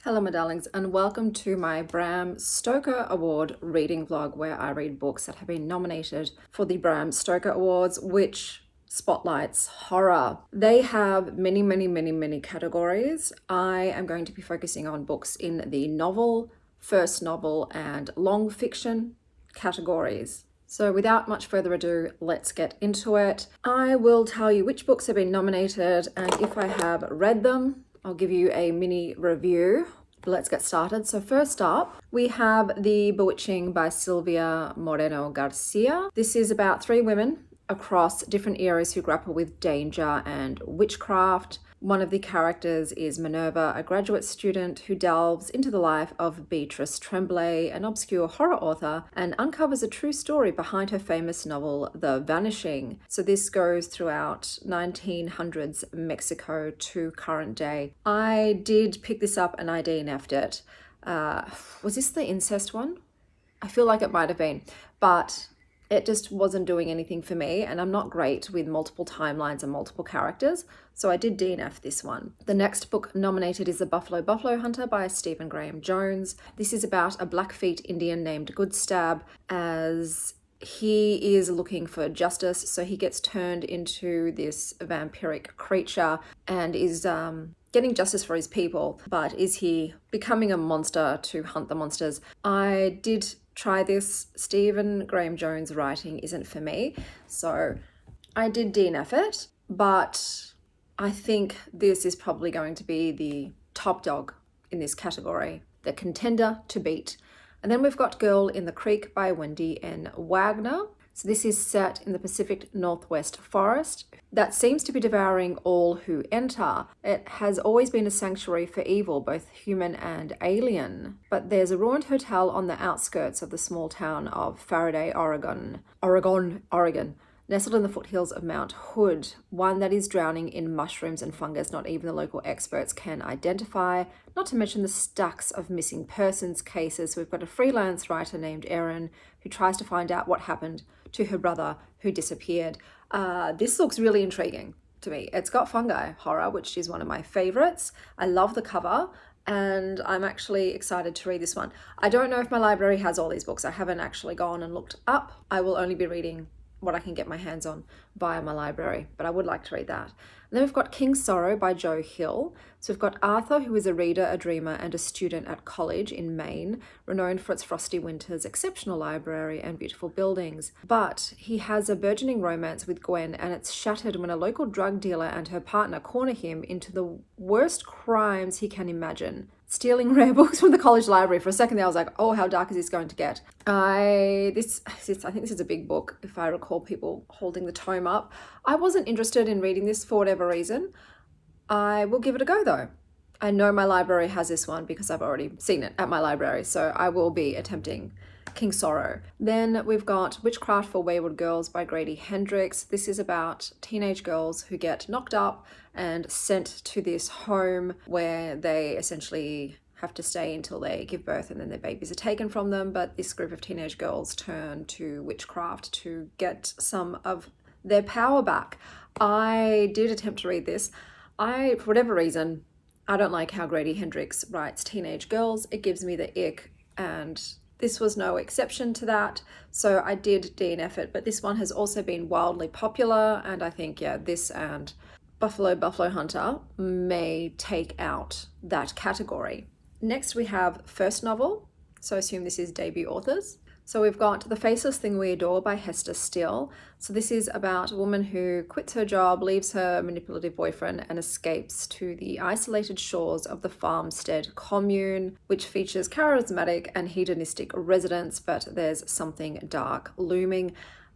Hello my darlings, and welcome to my Bram Stoker Award reading vlog where I read books that have been nominated for the Bram Stoker Awards, which spotlights horror. They have many categories. I am going to be focusing on books in the novel, first novel, and long fiction categories. So without much further ado, let's get into it. I will tell you which books have been nominated, and if I have read them, I'll give you a mini review. Let's get started. So first up, we have The Bewitching by Silvia Moreno Garcia. This is about three women across different eras who grapple with danger and witchcraft. One of the characters is Minerva, a graduate student who delves into the life of Beatrice Tremblay, an obscure horror author, and uncovers a true story behind her famous novel, The Vanishing. So this goes throughout 1900s Mexico to current day. I did pick this up and I DNF'd it. Was this the incest one? I feel like it might have been, but it just wasn't doing anything for me, and I'm not great with multiple timelines and multiple characters, so I did DNF this one. The next book nominated is The Buffalo Hunter by Stephen Graham Jones. This is about a Blackfeet Indian named Goodstab, as he is looking for justice, so he gets turned into this vampiric creature and is getting justice for his people, but is he becoming a monster to hunt the monsters? I did try this. Stephen Graham Jones writing isn't for me, so I did DNF it, but I think this is probably going to be the top dog in this category, the contender to beat. And then we've got Girl in the Creek by Wendy N. Wagner. So this is set in the Pacific Northwest forest that seems to be devouring all who enter. It has always been a sanctuary for evil, both human and alien. But there's a ruined hotel on the outskirts of the small town of Faraday, Oregon, nestled in the foothills of Mount Hood, one that is drowning in mushrooms and fungus not even the local experts can identify, not to mention the stacks of missing persons cases. We've got a freelance writer named Erin who tries to find out what happened to her brother who disappeared. This looks really intriguing to me. It's got fungi horror, which is one of my favorites. I love the cover, and I'm actually excited to read this one. I don't know if my library has all these books. I haven't actually gone and looked up. I will only be reading what I can get my hands on via my library, but I would like to read that. And then we've got King's Sorrow by Joe Hill. So we've got Arthur, who is a reader, a dreamer, and a student at college in Maine, renowned for its frosty winters, exceptional library, and beautiful buildings. But he has a burgeoning romance with Gwen, and it's shattered when a local drug dealer and her partner corner him into the worst crimes he can imagine, stealing rare books from the college library. For a second there I was like, oh, how dark is this going to get? I think this is a big book, if I recall people holding the tome up. I wasn't interested in reading this for whatever reason. I will give it a go though. I know my library has this one because I've already seen it at my library, so I will be attempting King's Sorrow. Then we've got Witchcraft for Wayward Girls by Grady Hendrix. This is about teenage girls who get knocked up and sent to this home where they essentially have to stay until they give birth, and then their babies are taken from them. But this group of teenage girls turn to witchcraft to get some of their power back. I did attempt to read this. For whatever reason, I don't like how Grady Hendrix writes teenage girls. It gives me the ick, and this was no exception to that, so I did DNF it. But this one has also been wildly popular, and I think, yeah, this and Buffalo Hunter may take out that category. Next we have first novel, so I assume this is debut authors. So we've got The Faceless Thing We Adore by Hester Steele. So this is about a woman who quits her job, leaves her manipulative boyfriend, and escapes to the isolated shores of the farmstead commune, which features charismatic and hedonistic residents, but there's something dark looming.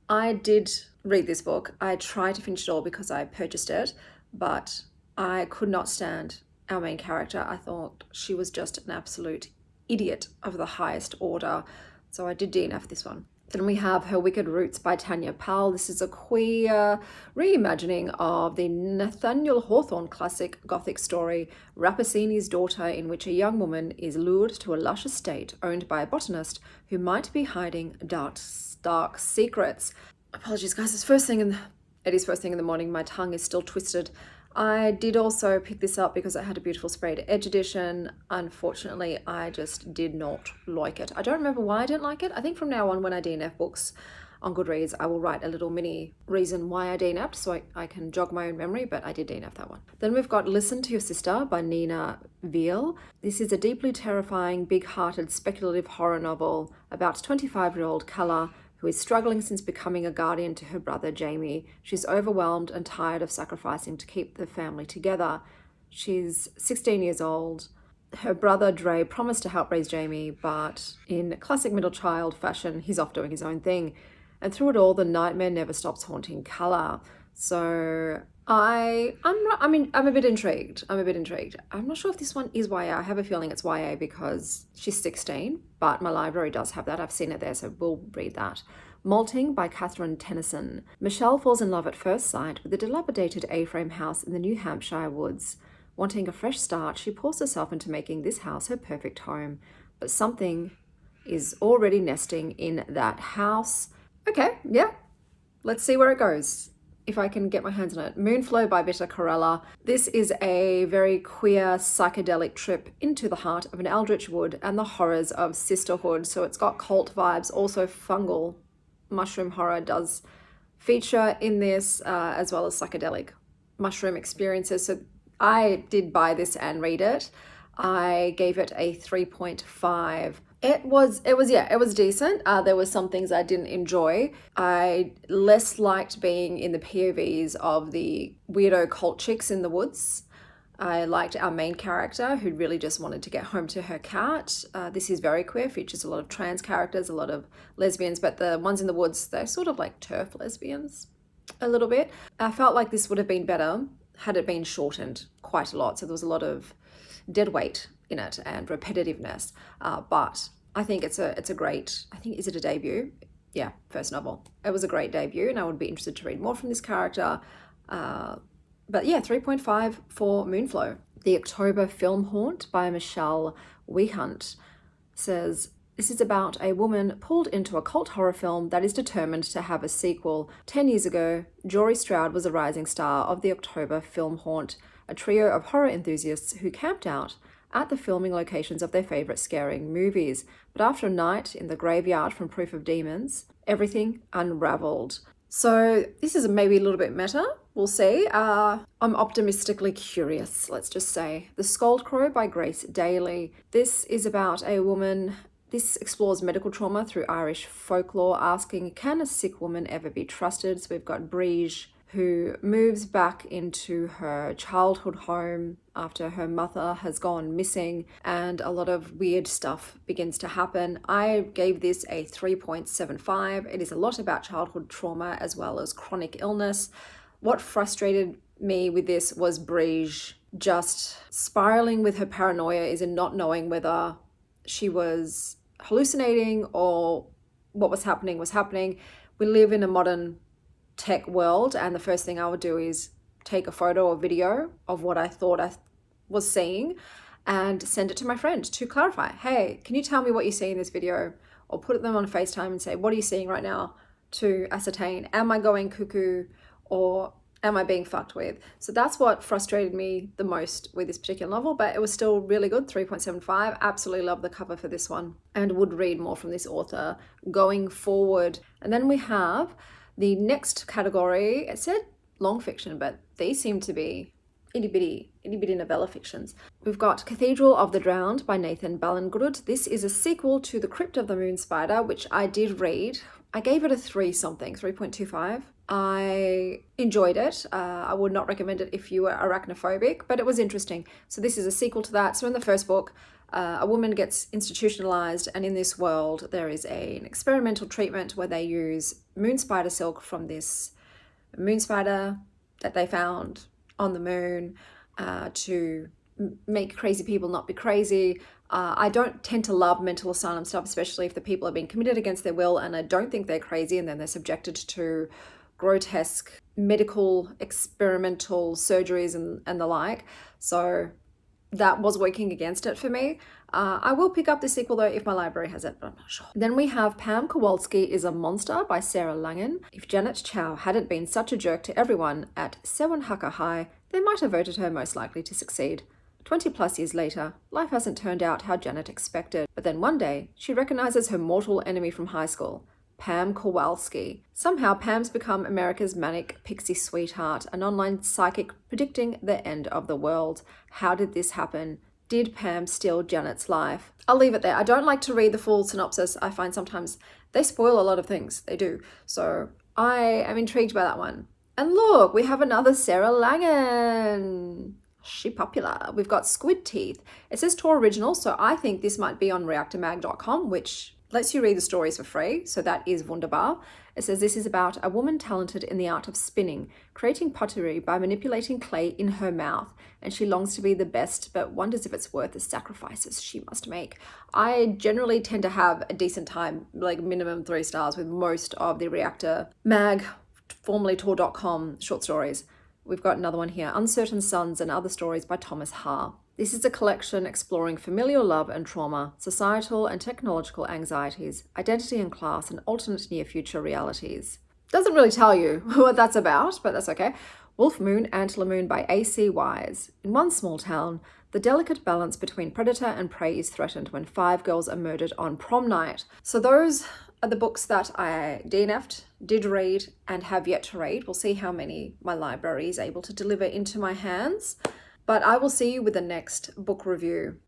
I did read this book. I tried to finish it all because I purchased it, but I could not stand our main character. I thought she was just an absolute idiot of the highest order. So I did DNF this one. Then we have Her Wicked Roots by Tanya Powell. This is a queer reimagining of the Nathaniel Hawthorne classic Gothic story, Rappaccini's Daughter, in which a young woman is lured to a lush estate owned by a botanist who might be hiding dark secrets. Apologies guys, it is first thing in the morning. My tongue is still twisted. I did also pick this up because it had a beautiful sprayed edge edition. Unfortunately, I just did not like it. I don't remember why I didn't like it. I think from now on, when I DNF books on Goodreads, I will write a little mini reason why I DNF'd so I can jog my own memory, but I did DNF that one. Then we've got Listen to Your Sister by Nina Veal. This is a deeply terrifying, big-hearted, speculative horror novel about 25-year-old Calla, who is struggling since becoming a guardian to her brother Jamie. She's overwhelmed and tired of sacrificing to keep the family together. She's 16 years old. Her brother Dre promised to help raise Jamie, but in classic middle child fashion, he's off doing his own thing. And through it all, the nightmare never stops haunting Calla. So I'm a bit intrigued. I'm not sure if this one is YA. I have a feeling it's YA because she's 16, but my library does have that. I've seen it there, so we'll read that. Malting by Catherine Tennyson. Michelle falls in love at first sight with a dilapidated A-frame house in the New Hampshire woods. Wanting a fresh start, she pours herself into making this house her perfect home. But something is already nesting in that house. Okay, yeah, let's see where it goes, if I can get my hands on it. Moonflow by Bitter Corella. This is a very queer psychedelic trip into the heart of an eldritch wood and the horrors of sisterhood. So it's got cult vibes. Also fungal mushroom horror does feature in this, as well as psychedelic mushroom experiences. So I did buy this and read it. I gave it a 3.5. It was decent. There were some things I didn't enjoy. I less liked being in the POVs of the weirdo cult chicks in the woods. I liked our main character who really just wanted to get home to her cat. This is very queer, features a lot of trans characters, a lot of lesbians, but the ones in the woods, they're sort of like turf lesbians a little bit. I felt like this would have been better had it been shortened quite a lot. So there was a lot of dead weight in it and repetitiveness, but I think it's a great, I think, is it a debut? Yeah, first novel. It was a great debut and I would be interested to read more from this character. But yeah, 3.5 for Moonflow. The October Film Haunt by Michelle Wehunt says, this is about a woman pulled into a cult horror film that is determined to have a sequel. 10 years ago, Jory Stroud was a rising star of the October Film Haunt, a trio of horror enthusiasts who camped out at the filming locations of their favourite scaring movies. But after a night in the graveyard from Proof of Demons, everything unravelled. So this is maybe a little bit meta. We'll see. I'm optimistically curious, let's just say. The Scold Crow by Grace Daly. This is about a woman. This explores medical trauma through Irish folklore, asking, can a sick woman ever be trusted? So we've got Briege, who moves back into her childhood home after her mother has gone missing, and a lot of weird stuff begins to happen. I gave this a 3.75. It is a lot about childhood trauma as well as chronic illness. What frustrated me with this was Briege just spiraling with her paranoia, is in not knowing whether she was hallucinating or what was happening. We live in a modern tech world, and the first thing I would do is take a photo or video of what I thought I was seeing and send it to my friend to clarify. Hey, can you tell me what you see in this video? Or put them on FaceTime and say, what are you seeing right now? To ascertain, am I going cuckoo or am I being fucked with? So that's what frustrated me the most with this particular novel, but it was still really good. 3.75. Absolutely love the cover for this one and would read more from this author going forward. And then we have the next category. It said long fiction, but these seem to be itty bitty novella fictions. We've got Cathedral of the Drowned by Nathan Ballingrud. This is a sequel to The Crypt of the Moon Spider, which I did read. I gave it a 3.25. I enjoyed it. I would not recommend it if you were arachnophobic, but it was interesting. So this is a sequel to that. So in the first book, a woman gets institutionalized, and in this world there is an experimental treatment where they use moon spider silk from this moon spider that they found on the moon to make crazy people not be crazy. I don't tend to love mental asylum stuff, especially if the people are being committed against their will and I don't think they're crazy, and then they're subjected to grotesque medical experimental surgeries and the like. So that was working against it for me. I will pick up the sequel though if my library has it, but I'm not sure. Then we have Pam Kowolski Is a Monster by Sarah Langan. If Janet Chow hadn't been such a jerk to everyone at Sewan Haka High, they might have voted her most likely to succeed. 20 plus years later, life hasn't turned out how Janet expected, but then one day, she recognizes her mortal enemy from high school, Pam Kowalski. Somehow, Pam's become America's manic pixie sweetheart, an online psychic predicting the end of the world. How did this happen? Did Pam steal Janet's life? I'll leave it there. I don't like to read the full synopsis. I find sometimes they spoil a lot of things. They do. So I am intrigued by that one. And look, we have another Sarah Langan. She popular. We've got Squid Teeth. It says Tor Original, so I think this might be on reactormag.com, which lets you read the stories for free, so that is wunderbar. It says this is about a woman talented in the art of spinning, creating pottery by manipulating clay in her mouth, and she longs to be the best, but wonders if it's worth the sacrifices she must make. I generally tend to have a decent time, like minimum 3 stars with most of the Reactor Mag, formerly Tor.com short stories. We've got another one here, Uncertain Suns and Other Stories by Thomas Ha. This is a collection exploring familial love and trauma, societal and technological anxieties, identity and class, and alternate near-future realities. Doesn't really tell you what that's about, but that's okay. Wolf Moon, Antler Moon by A.C. Wise. In one small town, the delicate balance between predator and prey is threatened when 5 girls are murdered on prom night. So those are the books that I DNF'd, did read, and have yet to read. We'll see how many my library is able to deliver into my hands. But I will see you with the next book review.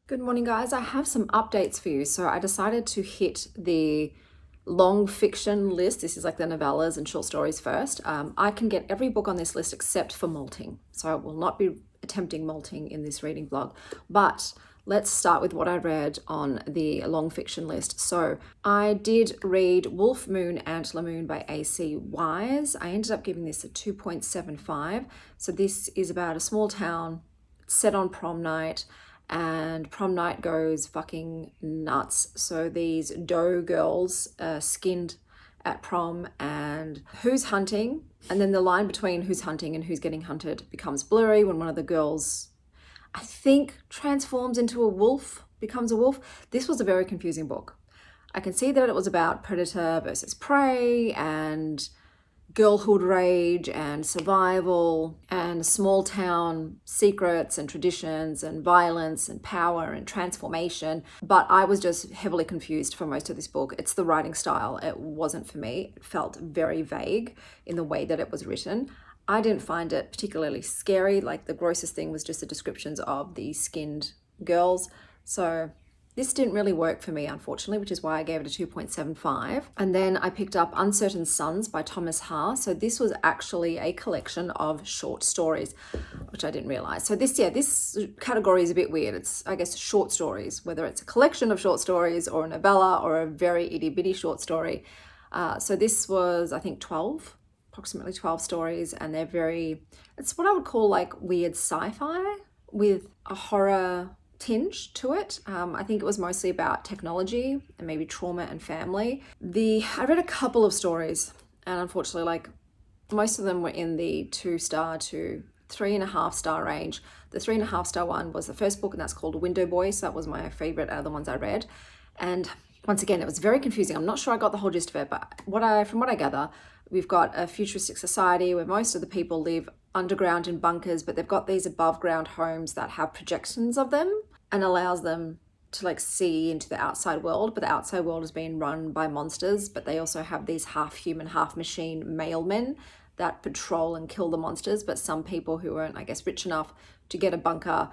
Good morning, guys. I have some updates for you. So I decided to hit the long fiction list. This is like the novellas and short stories first. I can get every book on this list except for malting. So I will not be attempting malting in this reading vlog. But let's start with what I read on the long fiction list. So I did read Wolf Moon, Antler Moon by A.C. Wise. I ended up giving this a 2.75. So this is about a small town set on prom night. And prom night goes fucking nuts. So these doe girls are skinned at prom, and who's hunting? And then the line between who's hunting and who's getting hunted becomes blurry when one of the girls, I think, transforms into a wolf, becomes a wolf. This was a very confusing book. I can see that it was about predator versus prey and girlhood rage and survival and small town secrets and traditions and violence and power and transformation. But I was just heavily confused for most of this book. It's the writing style. It wasn't for me. It felt very vague in the way that it was written. I didn't find it particularly scary. Like the grossest thing was just the descriptions of the skinned girls. So this didn't really work for me, unfortunately, which is why I gave it a 2.75. And then I picked up Uncertain Suns by Thomas Ha. So this was actually a collection of short stories, which I didn't realize. So this category is a bit weird. It's, I guess, short stories, whether it's a collection of short stories or a novella or a very itty bitty short story. So this was, I think, approximately 12 stories. And it's what I would call like weird sci-fi with a horror tinge to it. I think it was mostly about technology and maybe trauma and family. I read a couple of stories, and unfortunately, like most of them were in the 2-star to 3.5-star range. The 3.5-star one was the first book, and that's called Window Boy. So that was my favorite out of the ones I read. And once again, it was very confusing. I'm not sure I got the whole gist of it, but from what I gather, we've got a futuristic society where most of the people live underground in bunkers, but they've got these above ground homes that have projections of them and allows them to like see into the outside world. But the outside world is being run by monsters, but they also have these half human, half machine mailmen that patrol and kill the monsters. But some people who aren't, I guess, rich enough to get a bunker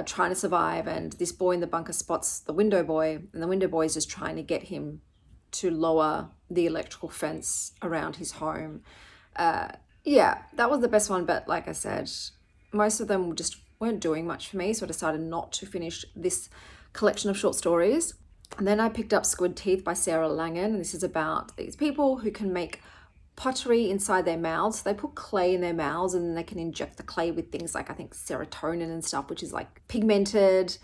trying to survive. And this boy in the bunker spots the window boy, and the window boy is just trying to get him to lower the electrical fence around his home. Yeah, that was the best one. But like I said, most of them just weren't doing much for me. So I decided not to finish this collection of short stories. And then I picked up Squid Teeth by Sarah Langan, and this is about these people who can make pottery inside their mouths. They put clay in their mouths and then they can inject the clay with things like, I think, serotonin and stuff, which is like pigmented.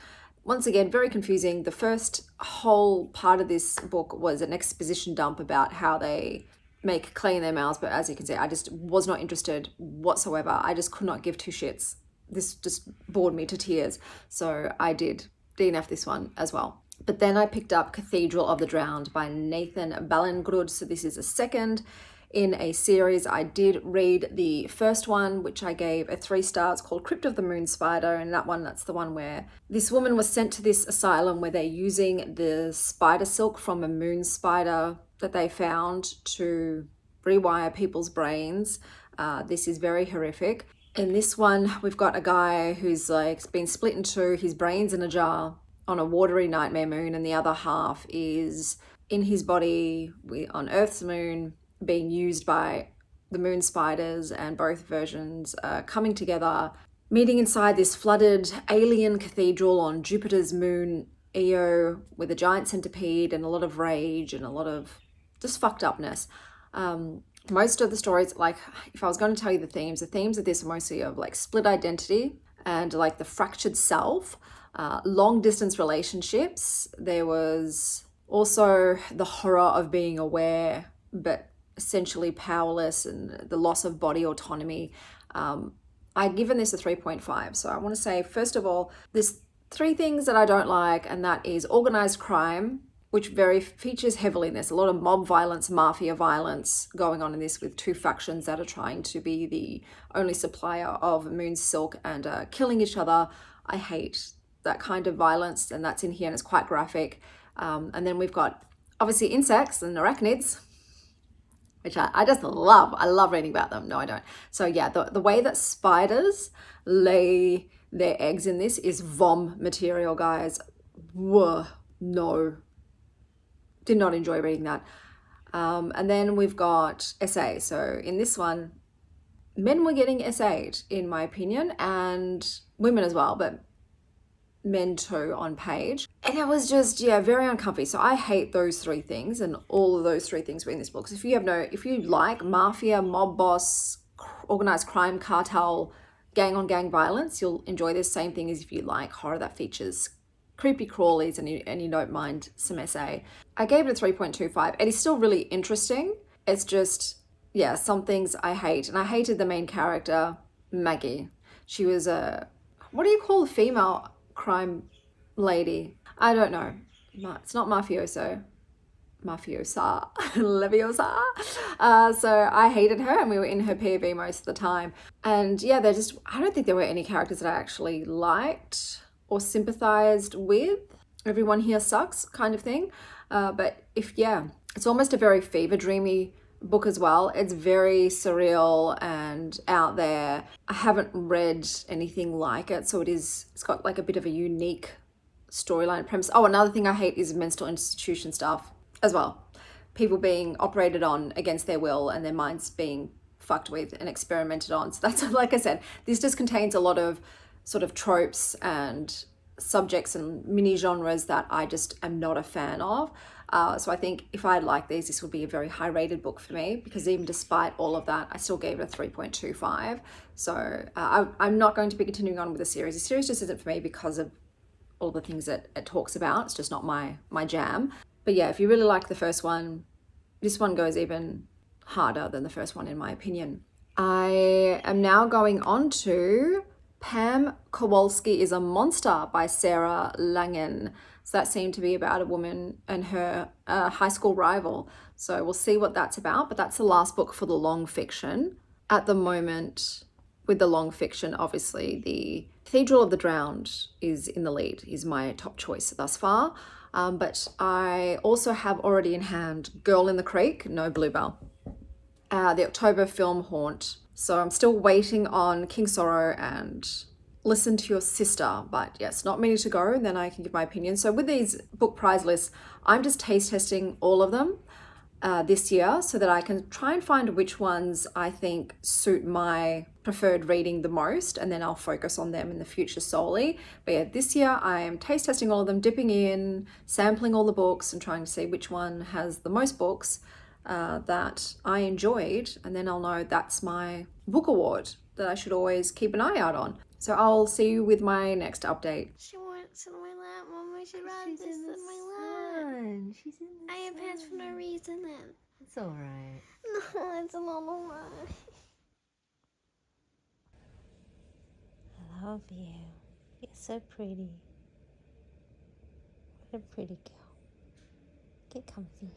Once again, very confusing. The first whole part of this book was an exposition dump about how they make clay in their mouths, but as you can see, I just was not interested whatsoever. I just could not give two shits. This just bored me to tears. So I did DNF this one as well. But then I picked up Cathedral of the Drowned by Nathan Ballingrud. So this is a second in a series. I did read the first one, which I gave a 3 stars, called Crypt of the Moon Spider. And that one, that's the one where this woman was sent to this asylum where they're using the spider silk from a moon spider that they found to rewire people's brains. This is very horrific. In this one, we've got a guy who's like been split in two, his brain's in a jar on a watery nightmare moon, and the other half is in his body on Earth's moon, being used by the moon spiders, and both versions coming together, meeting inside this flooded alien cathedral on Jupiter's moon Io with a giant centipede and a lot of rage and a lot of just fucked upness. Most of the stories, like if I was going to tell you the themes of this are mostly of like split identity and like the fractured self, long distance relationships. There was also the horror of being aware but essentially powerless, and the loss of body autonomy. I'd given this a 3.5. So I want to say, first of all, there's 3 things that I don't like, and that is organized crime, which features heavily in this. A lot of mob violence, mafia violence going on in this, with 2 factions that are trying to be the only supplier of moon silk and killing each other. I hate that kind of violence, and that's in here, and it's quite graphic. And then we've got obviously insects and arachnids, which I just love. I love reading about them. No, I don't. So yeah, the way that spiders lay their eggs in this is vom material, guys. Whoa, no. Did not enjoy reading that. And then we've got essay. So in this one, men were getting essayed, in my opinion, and women as well, but men too on page. And it was just, yeah, very uncomfy. So I hate those 3 things, and all of those 3 things were in this book. So if you like mafia, mob boss, organized crime, cartel, gang on gang violence, you'll enjoy this. Same thing as if you like horror that features creepy crawlies and you don't mind some essay. I gave it a 3.25. It is still really interesting. It's just, yeah, some things I hate. And I hated the main character, Maggie. She was what do you call a female crime lady? I don't know. It's not mafiosa. Leviosa. So I hated her, and we were in her POV most of the time. And yeah, I don't think there were any characters that I actually liked or sympathized with. Everyone here sucks kind of thing. But it's almost a very fever dreamy book as well. It's very surreal and out there. I haven't read anything like it, so it's got like a bit of a unique storyline premise. Oh, another thing I hate is mental institution stuff as well. People being operated on against their will and their minds being fucked with and experimented on. So that's, like I said, this just contains a lot of sort of tropes and subjects and mini genres that I just am not a fan of. So I think if I like these, this would be a very high rated book for me, because even despite all of that, I still gave it a 3.25. So I'm not going to be continuing on with the series. The series just isn't for me because of all the things that it talks about. It's just not my jam. But yeah, if you really like the first one, this one goes even harder than the first one, in my opinion. I am now going on to Pam Kowolski Is a Monster by Sarah Langan. So that seemed to be about a woman and her high school rival. So we'll see what that's about, but that's the last book for the long fiction. At the moment, with the long fiction, obviously, the Cathedral of the Drowned is in the lead, is my top choice thus far. But I also have already in hand Girl in the Creek, no Bluebell. The October film Haunt. So I'm still waiting on King Sorrow and Listen to Your Sister, but yes, not many to go, and then I can give my opinion. So with these book prize lists, I'm just taste testing all of them. this year so that I can try and find which ones I think suit my preferred reading the most, and then I'll focus on them in the future solely. But yeah, this year I am taste testing all of them, dipping in, sampling all the books and trying to see which one has the most books that I enjoyed, and then I'll know that's my book award that I should always keep an eye out on. So I'll see you with my next update. She wants in my lap, Mama. She wants this in my lap. She's in the I have pants for no reason then. It's alright. No, it's a normal one. I love you. You're so pretty. What a pretty girl. Get comfy.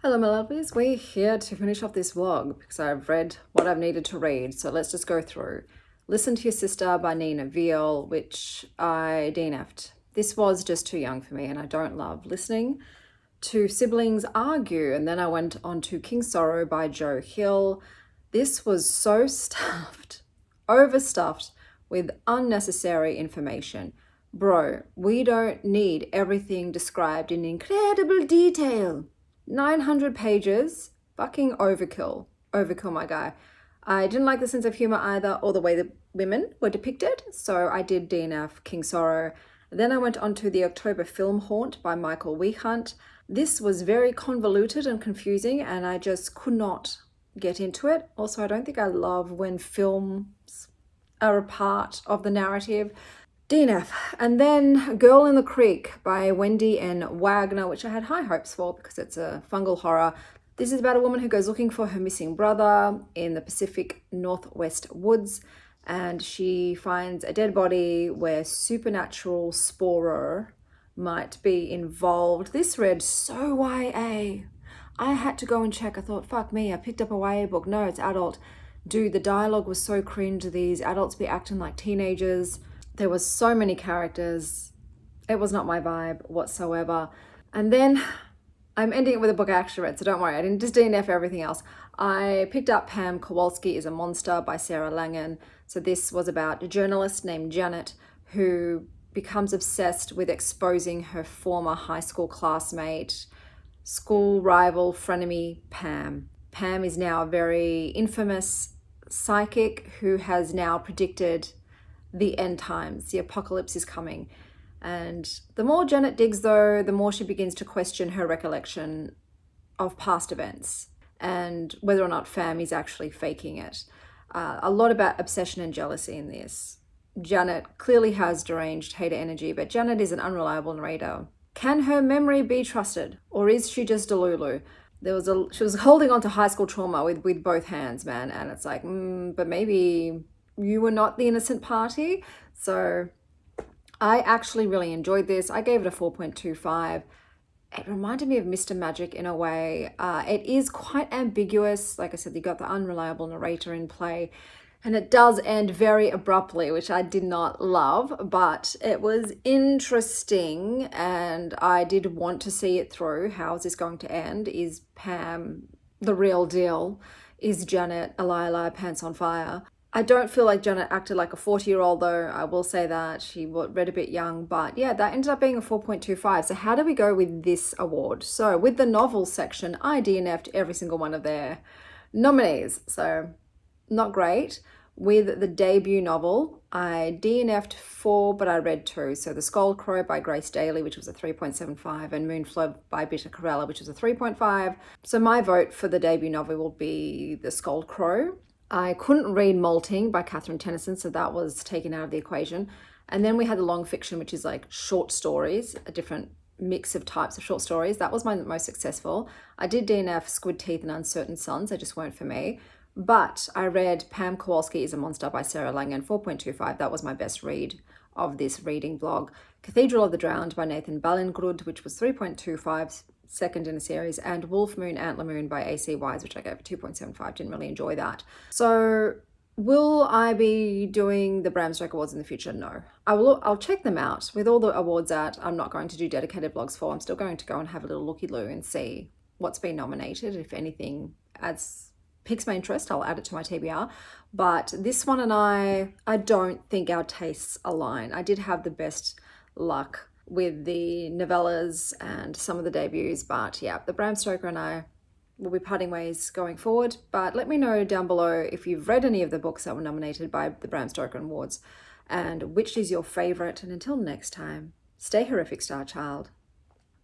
Hello my lovelies, we're here to finish off this vlog because I've read what I've needed to read, so let's just go through. Listen to Your Sister by Nina Veal, which I DNF'd. This was just too young for me and I don't love listening to siblings argue. And then I went on to King's Sorrow by Joe Hill. This was so stuffed, overstuffed with unnecessary information. Bro, we don't need everything described in incredible detail. 900 pages, fucking overkill. Overkill, my guy. I didn't like the sense of humor either, or the way the women were depicted, so I did DNF King Sorrow. Then I went on to The October Film Haunt by Michael Wehunt. This was very convoluted and confusing, and I just could not get into it. Also, I don't think I love when films are a part of the narrative. DNF. And then Girl in the Creek by Wendy N. Wagner, which I had high hopes for because it's a fungal horror. This is about a woman who goes looking for her missing brother in the Pacific Northwest woods, and she finds a dead body where supernatural sporer might be involved. This read so YA. I had to go and check. I thought, fuck me, I picked up a YA book. No, it's adult. Dude, the dialogue was so cringe. These adults be acting like teenagers. There was so many characters. It was not my vibe whatsoever. And then I'm ending it with a book I actually read, so don't worry, I didn't just DNF everything else. I picked up Pam Kowolski Is a Monster by Sarah Langan. So this was about a journalist named Janet who becomes obsessed with exposing her former high school classmate, school rival, frenemy Pam. Pam is now a very infamous psychic who has now predicted the end times. The apocalypse is coming. And the more Janet digs, though, the more she begins to question her recollection of past events and whether or not Pam is actually faking it. A lot about obsession and jealousy in this. Janet clearly has deranged hater energy, but Janet is an unreliable narrator. Can her memory be trusted, or is she just Delulu? She was holding on to high school trauma with both hands, man, and it's like, but maybe you were not the innocent party. So I actually really enjoyed this. I gave it a 4.25. It reminded me of Mr. Magic in a way. It is quite ambiguous. Like I said, you got the unreliable narrator in play, and it does end very abruptly, which I did not love, but it was interesting and I did want to see it through. How is this going to end? Is Pam the real deal? Is Janet a liar, pants on fire? I don't feel like Janet acted like a 40-year-old though. I will say that. She read a bit young, but yeah, that ended up being a 4.25. So how do we go with this award? So with the novel section, I DNF'd every single one of their nominees. So not great. With the debut novel, I DNF'd 4, but I read 2. So The Skull Crow by Grace Daly, which was a 3.75, and Moonflow by Bitter Corella, which was a 3.5. So my vote for the debut novel will be The Skull Crow. I couldn't read Molting by Catherine Tennyson, so that was taken out of the equation. And then we had the long fiction, which is like short stories, a different mix of types of short stories. That was my most successful. I did DNF Squid Teeth and Uncertain Suns. They just weren't for me. But I read Pam Kowolski Is a Monster by Sarah Langan, 4.25. That was my best read of this reading vlog. Cathedral of the Drowned by Nathan Ballingrud, which was 3.25, second in a series, and Wolf Moon, Antler Moon by AC Wise, which I gave a 2.75. Didn't really enjoy that. So will I be doing the Bram Stoker Awards in the future? No. I'll check them out. With all the awards out, I'm not going to do dedicated vlogs for. I'm still going to go and have a little looky-loo and see what's been nominated. If anything piques my interest, I'll add it to my TBR. But this one and I don't think our tastes align. I did have the best luck with the novellas and some of the debuts. But yeah, the Bram Stoker and I will be parting ways going forward. But let me know down below if you've read any of the books that were nominated by the Bram Stoker Awards and which is your favorite. And until next time, stay horrific, Star Child.